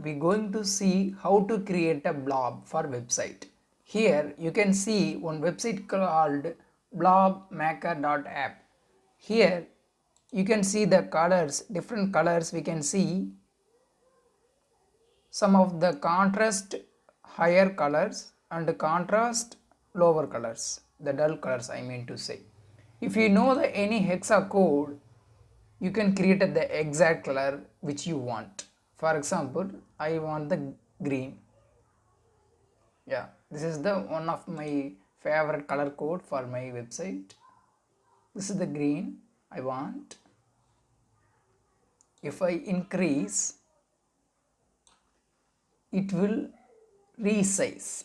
we're going to see how to create a blob for website. Here you can see one website called blobmaker.app. Here you can see the colors, different colors. We can see some of the contrast higher colors and contrast lower colors, the dull colors I mean to say. If you know the any hexa code, you can create the exact color which you want. For example, I want the green. Yeah, this is the one of my favorite color code for my website. This is the green I want. If I increase, it will resize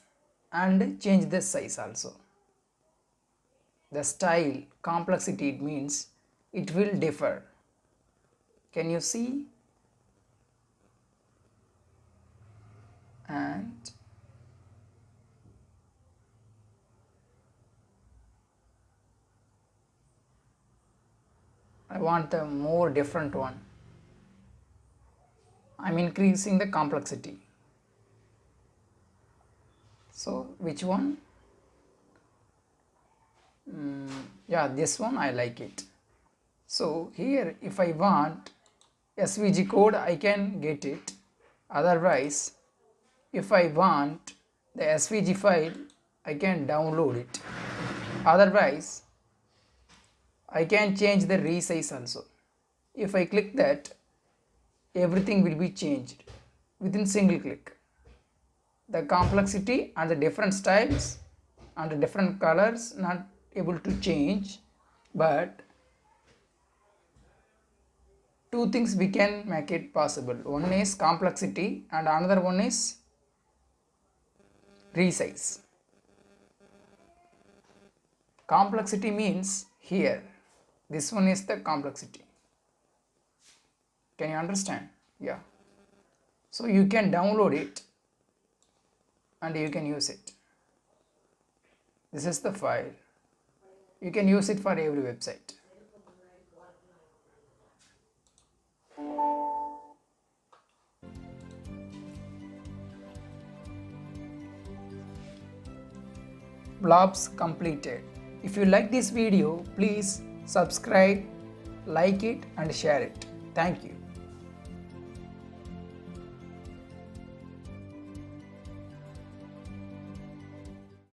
and change the size also. The style complexity, it means it will differ. Can you see? And I want a more different one. I'm increasing the complexity. So which one? Yeah, this one I like it. So here if I want SVG code, I can get it. Otherwise, if I want the SVG file, I can download it. Otherwise, I can change the resize also. If I click that, everything will be changed within single click. The complexity and the different styles and the different colors not able to change, but two things we can make it possible. One is complexity and another one is resize. Complexity means here, this one is the complexity. Can you understand? Yeah. So you can download it and you can use it. This is the file. You can use it for every website. Blobs completed. If you like this video, please subscribe, like it and share it. Thank you.